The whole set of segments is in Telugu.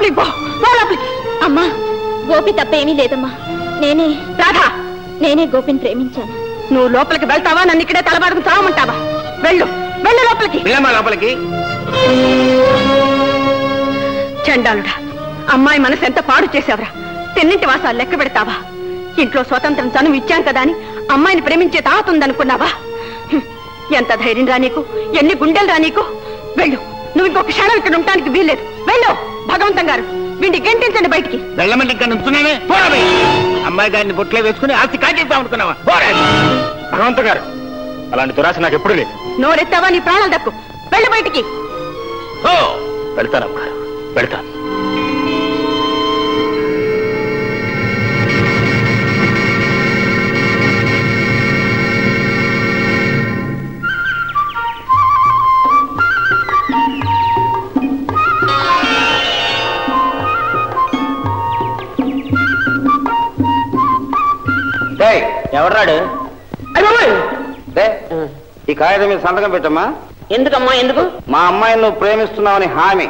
లోపలికి పో లోపలికి. అమ్మా గోపి తప్పేమీ లేదమ్మా. నేనే రాధా నేనే గోపిని ప్రేమించాను. నువ్వు లోపలికి వెళ్తావా? నన్ను ఇక్కడే తలబాటుకు చావమంటావా? వెళ్ళు వెళ్ళు లోపలికి. లోపలికి. చండాలుడా, అమ్మాయి మనసు ఎంత పాడు చేసావురా. తెన్నింటి వాసాలు లెక్క పెడతావా? ఇంట్లో స్వతంత్రం చనువు ఇచ్చాను కదా అని అమ్మాయిని ప్రేమించే తాగుతుందనుకున్నావా? ఎంత ధైర్యం రా నీకు, ఎన్ని గుండెలు రా నీకు. వెళ్ళు, నువ్వు ఇంకొక క్షణం ఇక్కడ ఉండటానికి వీల్లేదు. వెళ్ళు. భగవంతం గారు వీడిని గెంటించండి బయటికి. వెళ్ళమంటే ఇక్కడ నుంచున్నానే. అమ్మాయి గారిని బొట్లే వేసుకుని ఆస్తి కాజేద్దాం అనుకున్నావా? భగవంతం గారు అలాంటి దురాశ నాకు ఎప్పుడు లేదు. నోరెత్తావా నీ ప్రాణాలు దక్కు. వెళ్ళు బయటికి. వెళ్తాను అమ్మగారు, వెళ్తాను. ఎవరాడు? ఈ కాగితం మీద సంతకం పెట్టమ్మా. ఎందుకమ్మా? ఎందుకు? మా అమ్మాయిని నువ్వు ప్రేమిస్తున్నావని హామీ.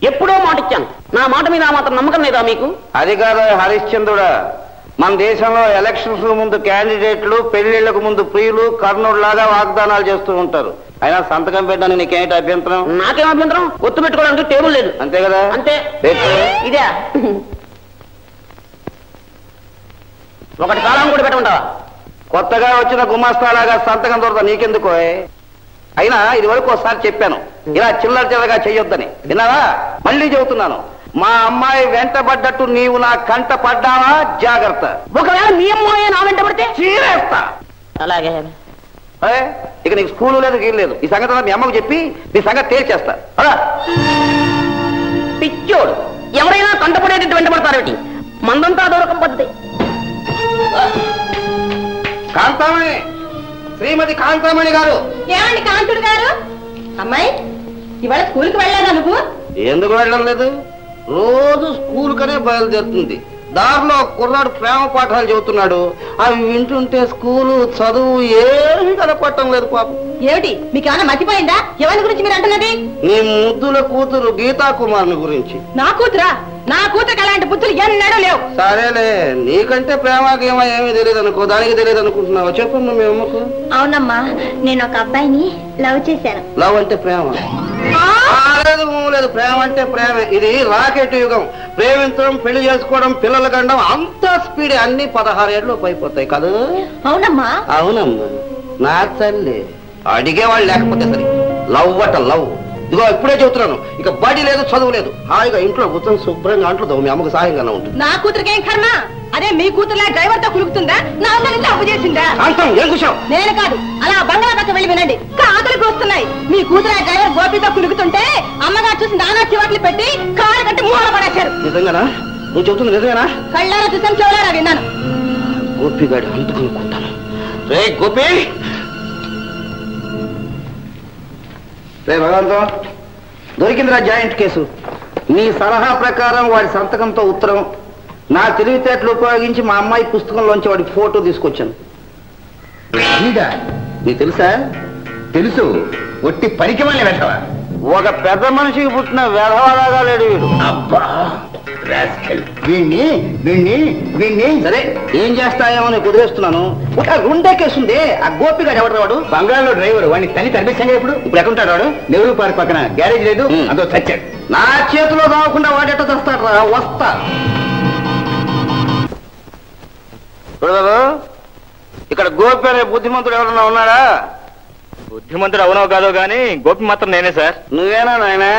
ఎప్పుడో మాట ఇచ్చాను. నా మాట మీద ఆ మాత్రం నమ్మకం లేదా మీకు? అది కాదు హరిశ్చంద్రుడా, మన దేశంలో ఎలక్షన్స్ ముందు క్యాండిడేట్లు పెళ్లిళ్లకు ముందు ప్రియులు కర్ణుడిలాగా వాగ్దానాలు చేస్తూ ఉంటారు. అయినా సంతకం పెట్టడానికి నీకేంటి అభ్యంతరం? నాకేం అభ్యంతరం? ఒత్తు పెట్టుకోవడానికి టేబుల్ లేదు. అంతే కదా? అంతే. ఇదే ఒకటి కాలం కూడా పెట్టమంటావా? కొత్తగా వచ్చిన గుమాస్తాలాగా సంతకం దొరద నీకెందుకో. అయినా ఇది వరకు ఒకసారి చెప్పాను, ఇలా చిల్లర చిల్లరగా చెయ్యొద్దని. విన్నావా? మళ్ళీ చెబుతున్నాను, మా అమ్మాయి వెంటబడ్డట్టు నీవు నా కంట పడ్డావా జాగ్రత్త. ఒకవేళ మీ అమ్మాయి నా వెంట పడితే చీరేస్తా. అలాగే. ఇక నీకు స్కూలు లేదు గీలు లేదు. ఈ సంగతి మీ అమ్మకు చెప్పి నీ సంగతి తేల్చేస్తా. పిచ్చోడు, ఎవరైనా కంటపడేటట్టు వెంటబడతారేమిటి? మందంతా దూరకం పద్ధతి. కాంతామణి, శ్రీమతి కాంతామణి గారు. ఏమండి కాంతుడు గారు? అమ్మాయి ఇవాళ స్కూల్కి వెళ్ళాదా నువ్వు? ఎందుకు వెళ్ళడం లేదు? రోజు స్కూల్ కనే బయలుదేరుతుంది. దారిలో కుర్రాడు ప్రేమ పాఠాలు చెబుతున్నాడు. అవి వింటుంటే స్కూలు చదువు ఏమీ కనపడటం లేదు పాపం. ఏమిటి మీకేమైనా మర్చిపోయిందా? ఎవరి గురించి మీరు అంటున్నది? నీ ముద్దుల కూతురు గీతా కుమార్ని గురించి. నా కూతురా? నా కూతురికి అలాంటి బుద్ధులు ఎన్నడూ లేవు. సరేలే, నీకంటే ప్రేమకేమో ఏమీ తెలియదు అనుకో, దానికి తెలియదు అనుకుంటున్నావు. చెప్పమ్మా మీ అమ్మకు. అవునమ్మా, నేను ఒక అబ్బాయిని లవ్ చేశాను. లవ్ అంటే ప్రేమ లేదు, లేదు. ప్రేమ అంటే ప్రేమ. ఇది రాకెట్ యుగం. ప్రేమించడం, పెళ్లి చేసుకోవడం, పిల్లల గండం అంతా స్పీడ్. అన్ని 16 ఏళ్ళు అయిపోతాయి కదా? అవునమ్మా. అవునమ్మా నా తల్లి. అడిగేవాళ్ళు లేకపోతే సరే. లవ్ అట లవ్. ఇదిగో ఇప్పుడే చెబుతున్నాను, ఇక బడి లేదు, చదువు లేదు. హాయిగా ఇంట్లో కూర్చొని శుభ్రంగా అంట్లు మీ అమ్మకు సాయంగానే ఉంటుంది. నా కూతురికి ఏం కర్మ? అదే మీ కూతురులా డ్రైవర్ తో కులుకుతుందా? నా అమ్మని అప్పు చేసిందా? ఏం కూర్చోం? నేను కాదు, అలా బంగాళా పక్క వెళ్ళి వినండి. కాకులకు వస్తున్నాయి. మీ కూతురు డ్రైవర్ గోపితో కులుకుతుంటే అమ్మగారు చూసి నానా చివాట్లు పెట్టి కారు కట్టి మూల పడేశారు. నిజంగానా? నువ్వు చెబుతుంది నిజమేనా? కళ్ళారా చూసాను, చెవులారా విన్నాను. గోపిగాడు అందుకనుకుంటాను. రే గోపి, రే భగవంతం, దొరికిందిరా జాయింట్ కేసు. నీ సలహా ప్రకారం వాడి సంతకంతో ఉత్తరం, నా తెలివితేటలు ఉపయోగించి మా అమ్మాయి పుస్తకంలోంచి వాడి ఫోటో తీసుకొచ్చాను. నీకు తెలుసా? తెలుసు. ఒట్టి పనికి మళ్ళీ వెళ్తావా? ఒక పెద్ద మనిషికి పుట్టిన వెధవలాగా లేడు వీడు. అబ్బా, వీణ్ణి వీణ్ణి వీణ్ణి సరే ఏం చేస్తాయేమో నేను కుదిరేస్తున్నాను. ఒక రెండే కేసు ఉంది. ఆ గోపిగాడు ఎవడు వాడు? బంగాళలో డ్రైవర్. వాడిని తల్లి తరిపేశాను. ఇప్పుడు ఎక్కడుంటాడు వాడు? నెహ్రూ పార్క్ పక్కన గ్యారేజ్ లేదు, అదో చచ్చాడు. నా చేతిలో రాకుండా వాడెట్ట తెస్తాడు రా? వస్తా. ఇక్కడ గోపి అనే బుద్ధిమంతుడు ఎవరన్నా ఉన్నాడా? బుద్ధిమంతుడు అవునో కాదో గానీ గోపి మాత్రం నేనే సార్. నువ్వేనా నాయనా?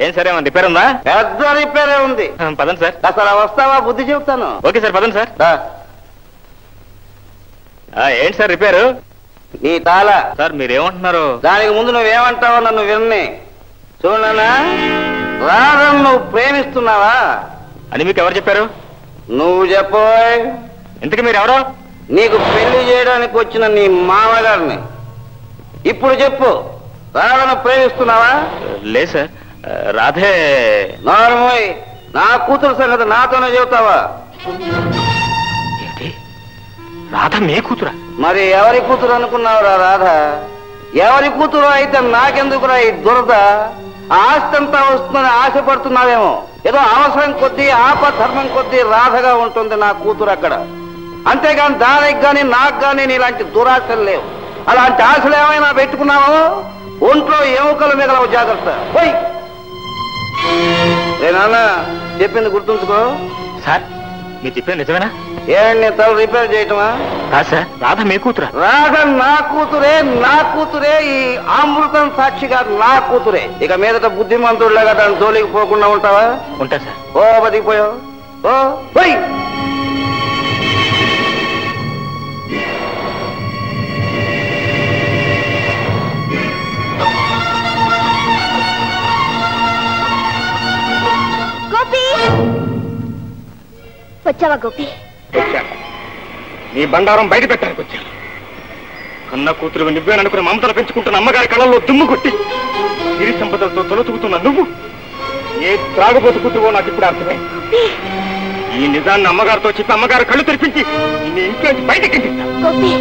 ఏం సార్, ఏమన్నా రిపేర్ ఉందా? పెద్ద రిపేరే ఉంది. పదండి సార్. అసలు వస్తావా? బుద్ధి చెబుతాను. ఓకే సార్, పదండి సార్. ఏంటి సార్ రిపేరు? నీ తాళ. సార్ మీరేమంటున్నారు? దానికి ముందు నువ్వేమంటావో నన్ను విన్ని. చూడనా, రాధను నువ్వు ప్రేమిస్తున్నావా అని మీకు ఎవరు చెప్పారు? నువ్వు చెప్పోయ్. ఇంతకీ మీరు ఎవరో? నీకు పెళ్లి చేయడానికి వచ్చిన నీ మామగారిని. ఇప్పుడు చెప్పు, రాధను ప్రేమిస్తున్నావా? లేదు సార్, రాధే. నార్మోయ్, నా కూతురు సంగతి నాతోనే చెబుతావా? ఏంటి, రాధ మీ కూతురా? మరి ఎవరి కూతురు అనుకున్నావురా రాధ? ఎవరి కూతురు అయితే నాకెందుకురా ఈ దురద? ఆస్తంతా వస్తుందని ఆశపడుతున్నావేమో. ఏదో అవసరం కొద్దీ ఆపధర్మం కొద్దీ రాధగా ఉంటుంది నా కూతురు అక్కడ. అంతేగాని దానికి కానీ నాకు కానీ ఇలాంటి దురాశలు లేవు. అలాంటి ఆశలు ఏమైనా పెట్టుకున్నావో ఒంట్లో ఎముకలు మిగలవు, జాగ్రత్త. పోయి నాన్న చెప్పింది గుర్తుంచుకో. సార్ మీరు చెప్పేది నిజమేనా? ఏంటి తల రిపేర్ చేయటమా? కాదు సార్, రాధ మీ కూతురా? రాధ నా కూతురే. ఈ అమృతం సాక్షిగా నా కూతురే. ఇక మీదట బుద్ధిమంతుడులాగా దాని జోలికి పోకుండా ఉంటావా? ఉంటా సార్. ఓ బతికిపోయావు. ఓ పోయి. వచ్చావా గోపి? వచ్చాను. నీ బండారం బయట పెట్టడానికి వచ్చాను. కన్న కూతురు నువ్వేననుకుని మమతలు పెంచుకుంటున్న అమ్మగారి కళ్ళల్లో దుమ్ము కొట్టి సిరి సంపదలతో తొలతూగుతున్న నువ్వు ఏ త్రాగుబోతు కూతురువో నాకు ఇప్పుడు అర్థమే. ఈ నిజాన్ని అమ్మగారితో చెప్పి అమ్మగారు కళ్ళు తెరిపించి నీ ఇంట్లోంచి బయటకి గోపి,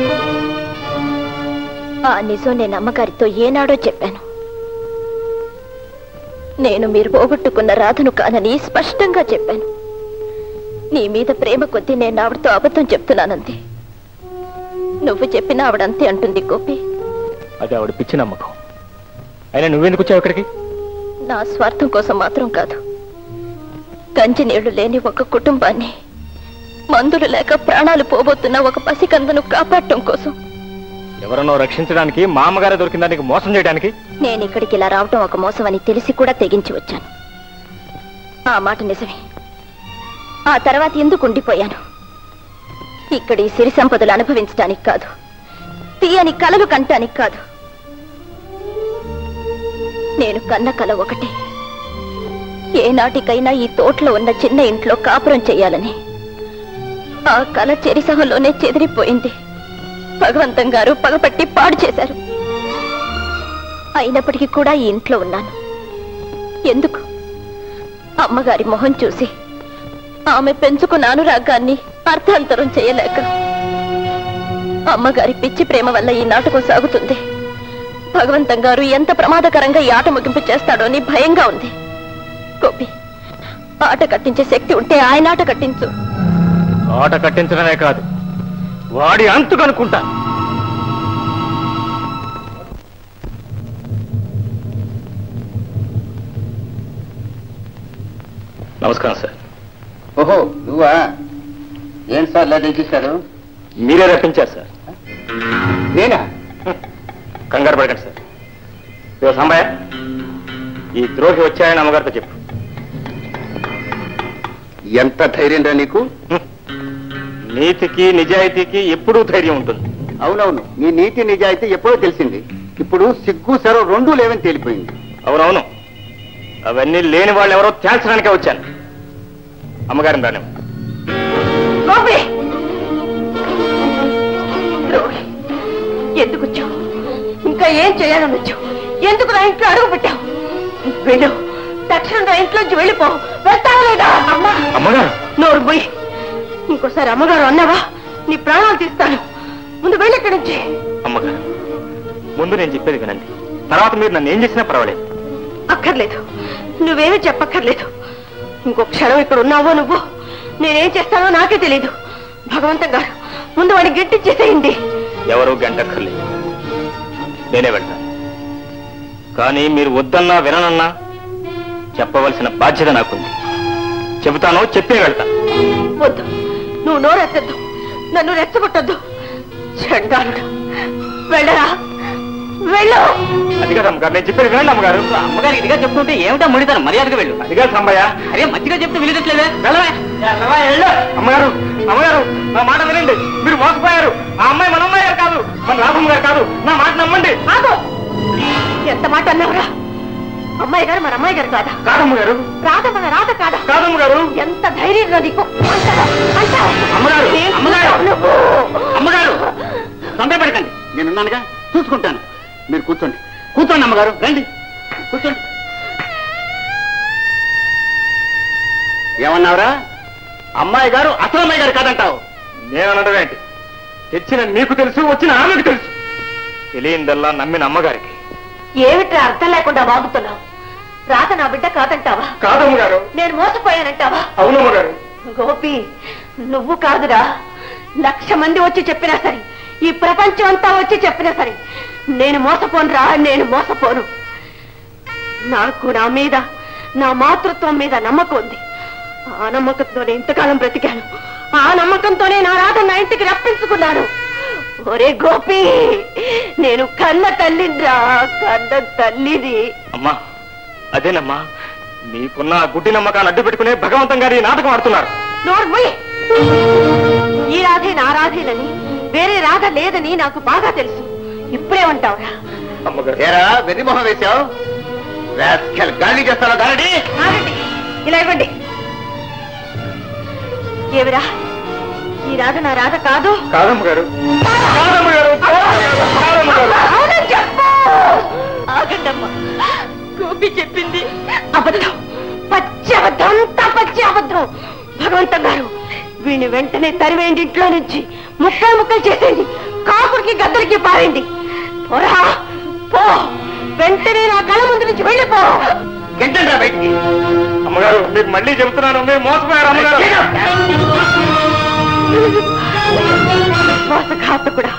ఆ నిజం నేను అమ్మగారితో ఏనాడో చెప్పాను. నేను మీరు పోగొట్టుకున్న రాధను కానని స్పష్టంగా చెప్పాను. నీ మీద ప్రేమ కొద్దీ నేను ఆవిడతో అబద్ధం చెప్తున్నానంతే. నువ్వు చెప్పిన ఆవిడంతే అంటుంది గోపి. అది ఆవిడ పిచ్చి నమ్మకం. అయినా నువ్వెందుకు వచ్చావు ఇక్కడికి? నా స్వార్థం కోసం మాత్రం కాదు. గంజి నీళ్లు లేని ఒక కుటుంబాన్ని, మందులు లేక ప్రాణాలు పోబోతున్న ఒక పసికందను కాపాడటం కోసం. ఎవరన్నో రక్షించడానికి, మా అమ్మగారే దొరికిన దానికి మోసం చేయడానికి? నేను ఇక్కడికి ఇలా రావటం ఒక మోసం అని తెలిసి కూడా తెగించి వచ్చాను. ఆ మాట నిజమే. ఆ తర్వాత ఎందుకు ఉండిపోయాను? ఇక్కడ ఈ సిరి సంపదలు అనుభవించడానికి కాదు, తీయని కలలు కంటానికి కాదు. నేను కన్న కల ఒకటే, ఏనాటికైనా ఈ తోటలో ఉన్న చిన్న ఇంట్లో కాపురం చెయ్యాలని. ఆ కల చెరిసహంలోనే చెదిరిపోయింది. భగవంతం గారు పగపట్టి పాడు చేశారు. అయినప్పటికీ కూడా ఈ ఇంట్లో ఉన్నాను. ఎందుకు? అమ్మగారి మొహం చూసి ఆమె పెంచుకున్న అనురాగాన్ని అర్థాంతరం చేయలేక. అమ్మగారి పిచ్చి ప్రేమ వల్ల ఈ నాటకం సాగుతుంది. భగవంతం గారు ఎంత ప్రమాదకరంగా ఈ ఆట ముగింపు చేస్తాడో అని భయంగా ఉంది. గోపి, ఆట కట్టించే శక్తి ఉంటే ఆయన ఆట కట్టించు. ఆట కట్టించడమే కాదు, వాడి అంతు కనుక్కుంటా. నమస్కారం సార్. ఓహో నువ్వా? ఏం సార్ ఇలా చేశారు? మీరే రప్పించారు సార్. నేనా? కంగారు పడకండి సార్. ఇదో సంబయ్య, ఈ ద్రోహి వచ్చాయని అమ్మగారితో చెప్పు. ఎంత ధైర్యం రా నీకు? నీతికి నిజాయితీకి ఎప్పుడూ ధైర్యం ఉంటుంది. అవునవును, నీ నీతి నిజాయితీ ఎప్పుడో తెలిసింది. ఇప్పుడు సిగ్గు సెరవు రెండూ లేవని తేలిపోయింది. అవునవును, అవన్నీ లేని వాళ్ళు ఎవరో తేల్చడానికే వచ్చాను. అమ్మగారిని రాని. ఎందుకు వచ్చావు? ఇంకా ఏం చేయాలని వచ్చావు? ఎందుకు నా ఇంట్లో అడుగు పెట్టావు? వెళ్ళు, తక్షణం నా ఇంట్లోంచి వెళ్ళిపో. వెళ్తావా లేదా? అమ్మగారు, నోరు పోయి. ఇంకోసారి అమ్మగారు అన్నావా నీ ప్రాణాలు తీస్తాను. ముందు వెళ్ళి ఇక్కడి నుంచి. అమ్మగారు, ముందు నేను చెప్పేది వినండి. తర్వాత మీరు నన్ను ఏం చేసినా పర్వాలేదు. అక్కర్లేదు, నువ్వేమీ చెప్పక్కర్లేదు. ఇంకో క్షణం ఇక్కడ ఉన్నావో నువ్వు, నేనేం చేస్తానో నాకే తెలీదు. భగవంతం గారు, ముందు వాడిని గెంటిచ్చేసేయండి. ఎవరూ గంటక్కర్లేదు, నేనే వెళ్తాను. కానీ మీరు వద్దన్నా విననన్నా చెప్పవలసిన బాధ్యత నాకుంది. చెబుతానో చెప్పే వెళ్తా. వద్దు, నువ్వు నోరెత్తద్దు, నన్ను రెచ్చగొట్టద్దు. చండాలుడు, వెళ్ళరా, వెళ్ళు. అది కాదు అమ్మగారు, నేను చెప్పేది వినండి అమ్మగారు. అమ్మగారికి ఇదిగా చెప్తుంటే ఏమిటా ముడితాను? మర్యాదగా వెళ్ళు. అది కాదు సంబయ్య. అరే మంచిగా చెప్తే వినట్లేదే. వెళ్ళవే. అమ్మగారు, అమ్మగారు, నా మాట వినండి. మీరు మోసపోయారు. ఆ అమ్మాయి మన అమ్మాయి గారు కాదు, మన రాఘం గారు కాదు. నా మాట నమ్మండి. ఆగు! ఎంత మాట అన్నావురా? అమ్మాయి గారు మన అమ్మాయి గారు కాదా? కాదమ్మ గారు. రాధ మన రాధ కాదా? కాదమ్మ గారు. ఎంత ధైర్యంగా నీకు? అమ్మగారు, అమ్మగారు, అమ్మగారు, తొందరపడకండి. నేనున్నానుగా, చూసుకుంటాను. మీరు కూర్చోండి, కూర్చోండి అమ్మగారు. రండి, కూర్చోండి. ఏమన్నావురా? అమ్మాయి గారు అసలు అమ్మాయి గారు కాదంటావు? నేను అనడం ఏంటి? తెచ్చిన మీకు తెలుసు, వచ్చిన ఆమెకు తెలుసు. తెలియందల్లా నమ్మిన అమ్మగారికి. ఏమిట్రా అర్థం లేకుండా వాగుతున్నావు? రాత నా బిడ్డ కాదంటావా? కాదమ్మగారు. నేను మోసపోయానంటావా? అవునమ్మగారు. గోపి, నువ్వు కాదురా, 1,00,000 మంది వచ్చి చెప్పినా సరే, ఈ ప్రపంచం అంతా వచ్చి చెప్పినా సరే, నేను మోసపోనురా, నేను మోసపోను. నాకు నా మీద, నా మాతృత్వం మీద నమ్మకం ఉంది. ఆ నమ్మకంతోనే ఇంతకాలం బ్రతికాను. ఆ నమ్మకంతోనే నా రాధ నా ఇంటికి రప్పించుకున్నాను. ఒరే గోపి, నేను కన్న తల్లిరా, కన్న తల్లిది. అమ్మా, అదేనమ్మా, నీకున్న గుడ్డి నమ్మకాన్ని అడ్డు పెట్టుకునే భగవంతం గారి నాటకం ఆడుతున్నారు. నోర్మోయ్, ఈ రాధే నా రాధేనని, వేరే రాధ లేదని నాకు బాగా తెలుసు. ఇప్పుడేమంటావురా? ఏరా వెర్రిమొహం వేశావు? గాలి చేస్తారా? గారడి ఇలా ఇవ్వండి. ఏమిరా, ఈ రాధ నా రాధ కాదు? కాదమ్మగారు. ఆగండమ్మా, గోపి చెప్పింది అబద్ధం, పచ్చి అబద్ధం, అంతా పచ్చి అబద్ధం. భగవంతం గారు, వీణ్ణి వెంటనే తరివేయండి, ఇంట్లో నుంచి ముక్కలు ముక్కలు చేసేయండి, కాకుడికి గద్దరికి పారేయండి. పోరా పో, వెంటనే నా కళ్ళ ముందు నుంచి వెళ్ళిపో. గంటండ్రా బయటికి. అమ్మగారు, మీకు మళ్ళీ చెబుతున్నాను, మేము మోసపోయారు అమ్మగారు. విశ్వాసఘాతకుడా.